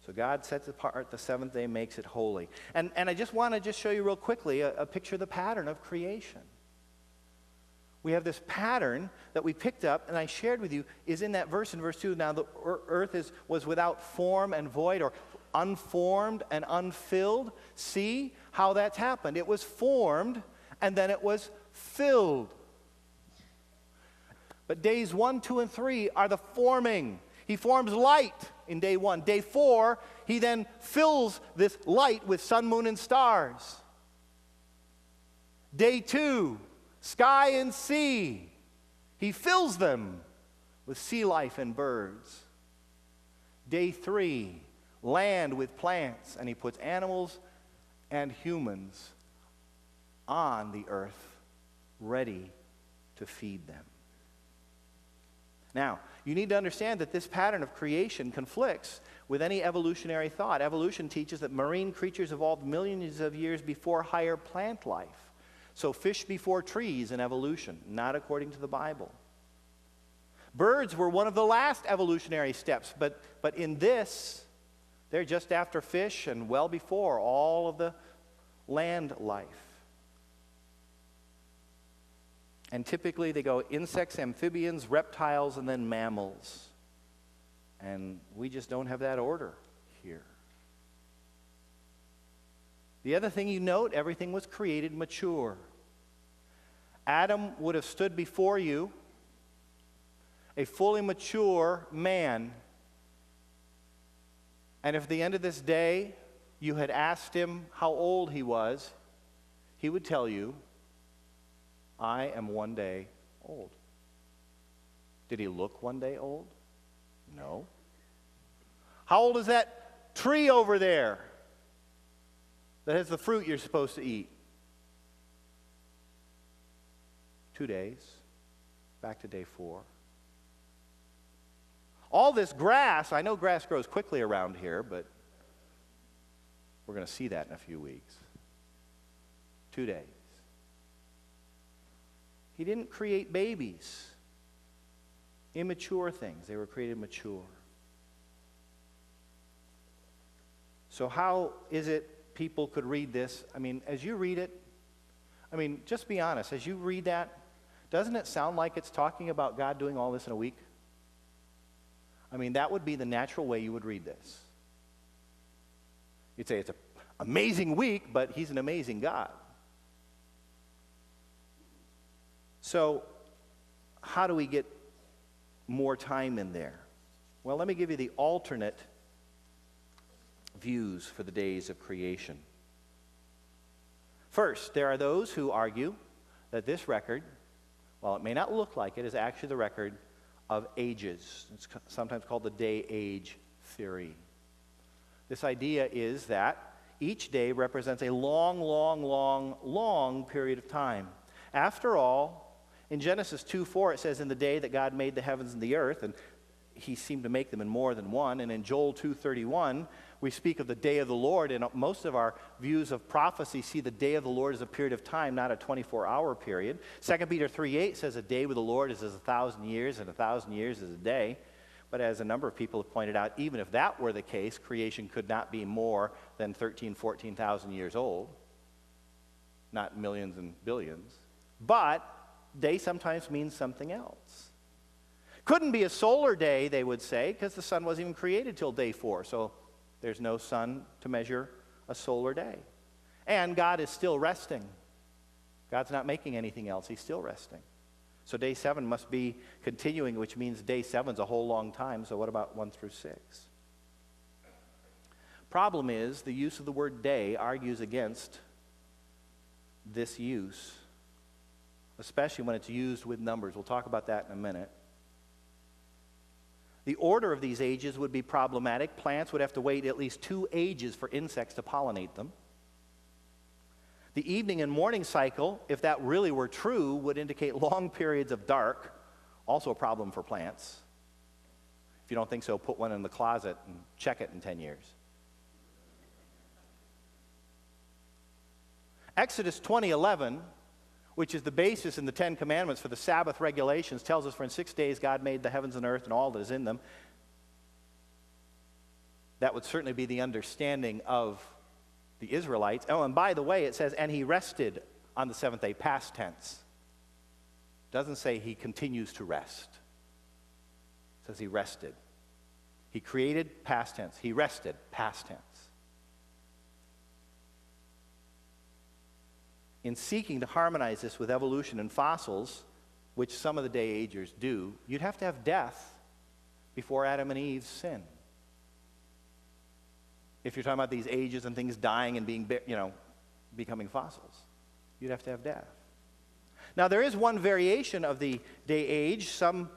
So God sets apart the seventh day, makes it holy. And I just want to show you real quickly a picture of the pattern of creation. We have this pattern that we picked up, and I shared with you, is in that verse in verse 2. Now the earth was without form and void, or unformed and unfilled. See how that's happened. It was formed, and then it was filled. But days 1, 2, and 3 are the forming. He forms light in day 1. Day 4, he then fills this light with sun, moon, and stars. Day 2, sky and sea. He fills them with sea life and birds. Day 3, land with plants, and he puts animals and humans on the earth, ready to feed them. Now, you need to understand that this pattern of creation conflicts with any evolutionary thought. Evolution teaches that marine creatures evolved millions of years before higher plant life. So fish before trees in evolution, not according to the Bible. Birds were one of the last evolutionary steps, but in this, they're just after fish and well before all of the land life. And typically they go insects, amphibians, reptiles, and then mammals. And we just don't have that order here. The other thing you note, everything was created mature. Adam would have stood before you, a fully mature man. And if at the end of this day you had asked him how old he was, he would tell you, I am one day old. Did he look one day old? No. How old is that tree over there that has the fruit you're supposed to eat? 2 days. Back to day 4. All this grass, I know grass grows quickly around here, but we're going to see that in a few weeks. 2 days. He didn't create babies, immature things. They were created mature. So how is it people could read this? I mean, as you read it, just be honest. As you read that, doesn't it sound like it's talking about God doing all this in a week? That would be the natural way you would read this. You'd say it's an amazing week, but he's an amazing God. So, how do we get more time in there? Well, let me give you the alternate views for the days of creation. First, there are those who argue that this record, while it may not look like it, is actually the record of ages. It's sometimes called the day-age theory. This idea is that each day represents a long, long, long, long period of time. After all, in Genesis 2:4, it says, in the day that God made the heavens and the earth, and he seemed to make them in more than one. And in Joel 2:31, we speak of the day of the Lord, and most of our views of prophecy see the day of the Lord as a period of time, not a 24-hour period. 2 Peter 3:8 says a day with the Lord is as 1,000 years, and 1,000 years is a day. But as a number of people have pointed out, even if that were the case, creation could not be more than 13,000, 14,000 years old, not millions and billions. But day sometimes means something else. Couldn't be a solar day, they would say, because the sun wasn't even created till day 4. So there's no sun to measure a solar day. And God is still resting. God's not making anything else. He's still resting. So day 7 must be continuing, which means day 7's a whole long time. So what about 1 through 6? Problem is, the use of the word day argues against this use, especially when it's used with numbers. We'll talk about that in a minute. The order of these ages would be problematic. Plants would have to wait at least 2 ages for insects to pollinate them. The evening and morning cycle, if that really were true, would indicate long periods of dark, also a problem for plants. If you don't think so, put one in the closet and check it in 10 years. Exodus 20:11, which is the basis in the 10 Commandments for the Sabbath regulations, tells us, for in 6 days God made the heavens and earth and all that is in them. That would certainly be the understanding of the Israelites. Oh, and by the way, it says, and he rested on the seventh day, past tense. It doesn't say he continues to rest. It says he rested. He created, past tense. He rested, past tense. In seeking to harmonize this with evolution and fossils, which some of the day-agers do, you'd have to have death before Adam and Eve's sin. If you're talking about these ages and things dying and being, becoming fossils, you'd have to have death. Now, there is one variation of the day age. Some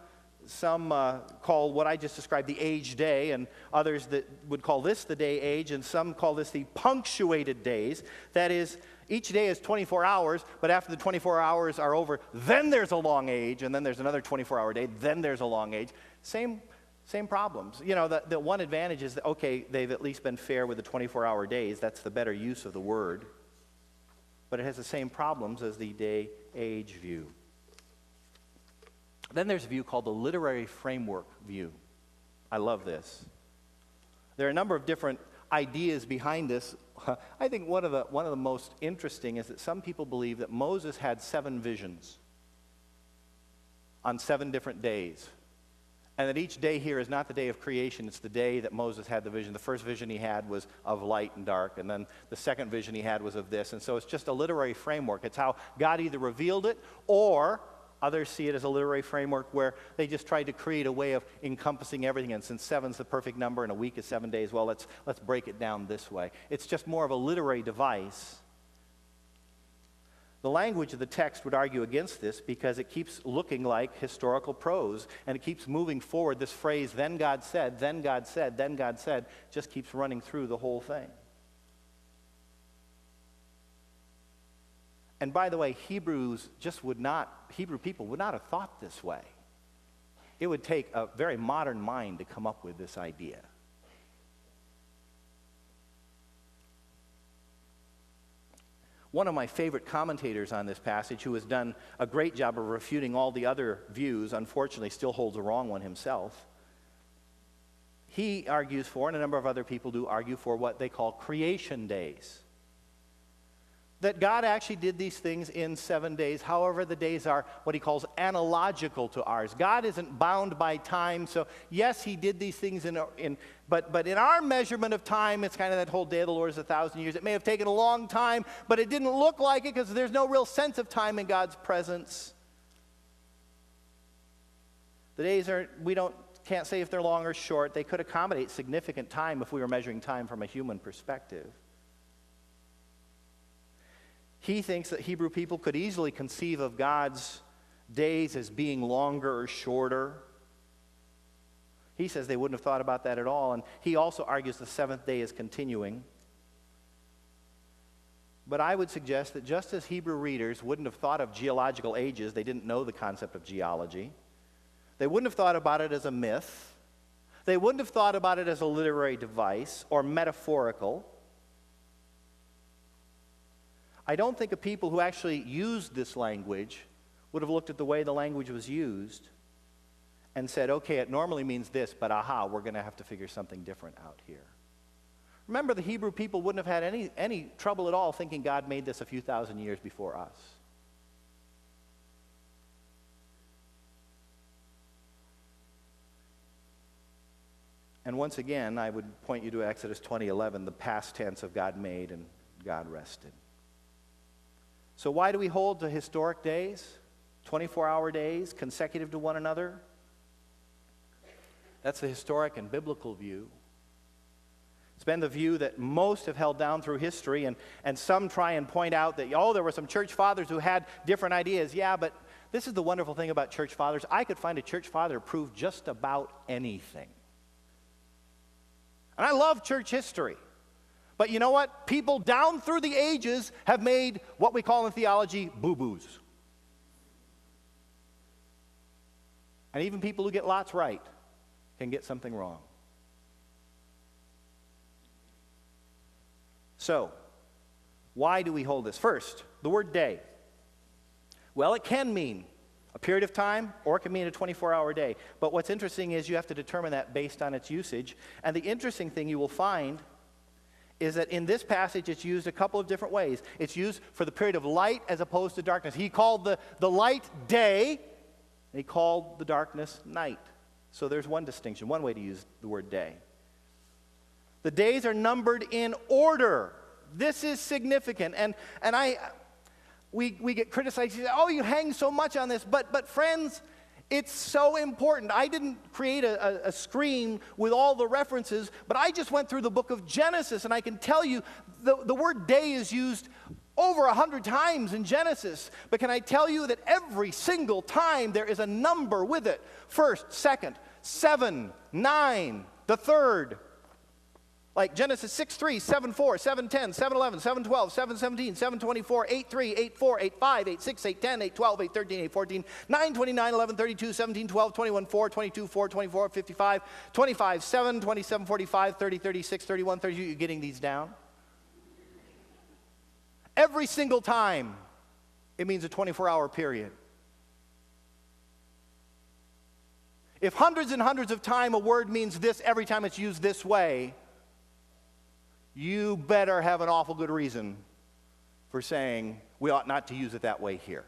call what I just described the age day, and others that would call this the day age, and some call this the punctuated days. That is, each day is 24 hours, but after the 24 hours are over, then there's a long age, and then there's another 24-hour day, then there's a long age. Same problems. The one advantage is that, okay, they've at least been fair with the 24-hour days. That's the better use of the word. But it has the same problems as the day-age view. Then there's a view called the literary framework view. I love this. There are a number of different ideas behind this. I think one of the most interesting is that some people believe that Moses had 7 visions on 7 different days. And that each day here is not the day of creation, it's the day that Moses had the vision. The first vision he had was of light and dark, and then the second vision he had was of this. And so it's just a literary framework. It's how God either revealed it, or others see it as a literary framework where they just tried to create a way of encompassing everything. And since 7's the perfect number and a week is 7 days, well, let's break it down this way. It's just more of a literary device. The language of the text would argue against this because it keeps looking like historical prose, and it keeps moving forward. This phrase, then God said, then God said, then God said, just keeps running through the whole thing. And by the way, Hebrew people would not have thought this way. It would take a very modern mind to come up with this idea. One of my favorite commentators on this passage, who has done a great job of refuting all the other views, unfortunately still holds a wrong one himself. He argues for, and a number of other people do argue for, what they call creation days. That God actually did these things in 7 days. However, the days are what he calls analogical to ours. God isn't bound by time, so yes, he did these things but in our measurement of time, it's kind of that whole day of the Lord is 1,000 years. It may have taken a long time, but it didn't look like it because there's no real sense of time in God's presence. The days can't say if they're long or short. They could accommodate significant time if we were measuring time from a human perspective. He thinks that Hebrew people could easily conceive of God's days as being longer or shorter. He says they wouldn't have thought about that at all, and he also argues the 7th day is continuing. But I would suggest that just as Hebrew readers wouldn't have thought of geological ages, they didn't know the concept of geology. They wouldn't have thought about it as a myth. They wouldn't have thought about it as a literary device or metaphorical. I don't think of people who actually used this language would have looked at the way the language was used and said, okay, it normally means this, but we're going to have to figure something different out here. Remember, the Hebrew people wouldn't have had any trouble at all thinking God made this a few thousand years before us. And once again, I would point you to Exodus 20:11, the past tense of God made and God rested. So why do we hold to historic days, 24-hour days, consecutive to one another? That's the historic and biblical view. It's been the view that most have held down through history, and some try and point out that, there were some church fathers who had different ideas. Yeah, but this is the wonderful thing about church fathers. I could find a church father prove just about anything. And I love church history. But you know what? People down through the ages have made what we call in theology boo-boos. And even people who get lots right can get something wrong. So, why do we hold this? First, the word day. Well, it can mean A period of time, or it can mean a 24-hour day. But what's interesting is you have to determine that based on its usage. And the interesting thing you will find is that in this passage it's used a couple of different ways. It's used for the period of light as opposed to darkness. He called the light day, and he called the darkness night. So there's one distinction, one way to use the word day. The days are numbered in order. This is significant. And we get criticized. You say, oh, you hang so much on this. But friends, it's so important. I didn't create a screen with all the references, but I just went through the book of Genesis, and I can tell you the word day is used over 100 times in Genesis. But can I tell you that every single time there is a number with it? First, second, 7, 9, the third. Like Genesis 6:3, 7:4, 7:10, 7:11, 7:12, 7:17, 7:24, 8:3, 8:4, 8:5, 8:6, 8:10, 8:12, 8:13, 8:14, 9:29, 11:32, 17:12, 21:4, 22:4, 24, 55, 25, 7, 27, 45, 30, 36, 31, 32. You're getting these down? Every single time, it means a 24-hour period. If hundreds and hundreds of times a word means this every time it's used this way, you better have an awful good reason for saying we ought not to use it that way here.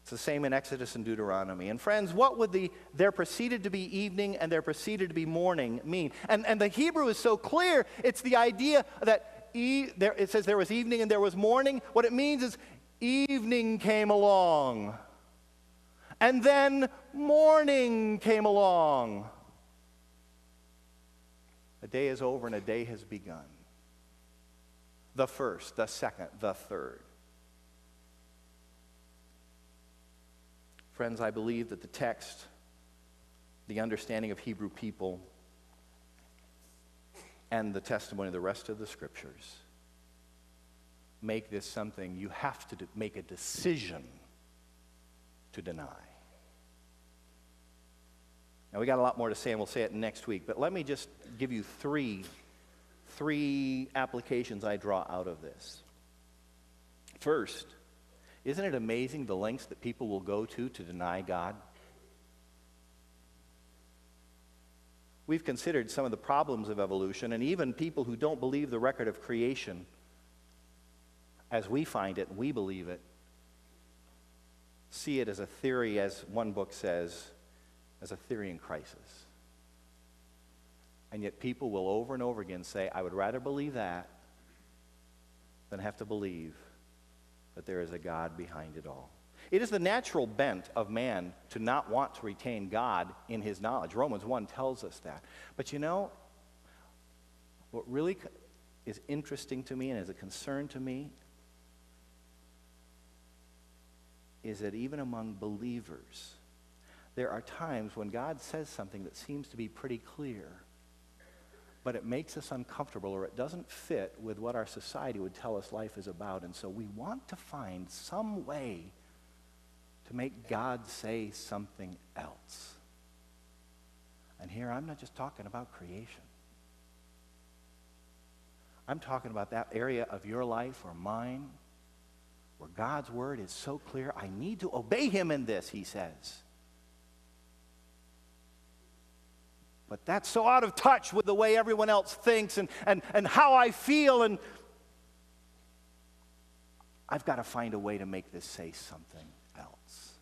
It's the same in Exodus and Deuteronomy. And friends, what would there proceeded to be evening and there proceeded to be morning mean? And the Hebrew is so clear. It's the idea that it says there was evening and there was morning. What it means is evening came along. And then morning came along. A day is over and a day has begun. The first, the second, the third. Friends, I believe that the text, the understanding of Hebrew people, and the testimony of the rest of the scriptures make this something you have to make a decision to deny. Now, we got a lot more to say, and we'll say it next week, but let me just give you three applications I draw out of this. First, isn't it amazing the lengths that people will go to deny God? We've considered some of the problems of evolution, and even people who don't believe the record of creation as we find it and we believe it, see it as a theory, as one book says, as a theory in crisis. And yet people will over and over again say, I would rather believe that than have to believe that there is a God behind it all. It is the natural bent of man to not want to retain God in his knowledge. Romans 1 tells us that. But you know, what really is interesting to me and is a concern to me is that even among believers, there are times when God says something that seems to be pretty clear, but it makes us uncomfortable or it doesn't fit with what our society would tell us life is about. And so we want to find some way to make God say something else. And here I'm not just talking about creation. I'm talking about that area of your life or mine where God's word is so clear, I need to obey him in this, he says. But that's so out of touch with the way everyone else thinks and how I feel, and I've got to find a way to make this say something else.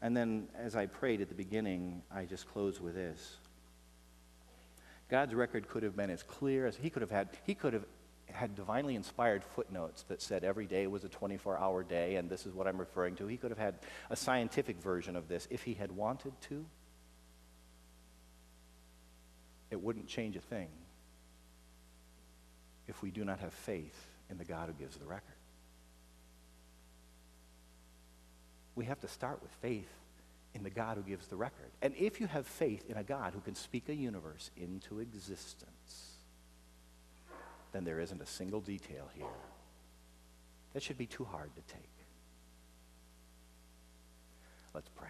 And then, as I prayed at the beginning, I just close with this. God's record could have been as clear as he could have had divinely inspired footnotes that said every day was a 24-hour day, and this is what I'm referring to. He could have had a scientific version of this if he had wanted to. It wouldn't change a thing if we do not have faith in the God who gives the record. We have to start with faith in the God who gives the record. And if you have faith in a God who can speak a universe into existence, then there isn't a single detail here that should be too hard to take. Let's pray.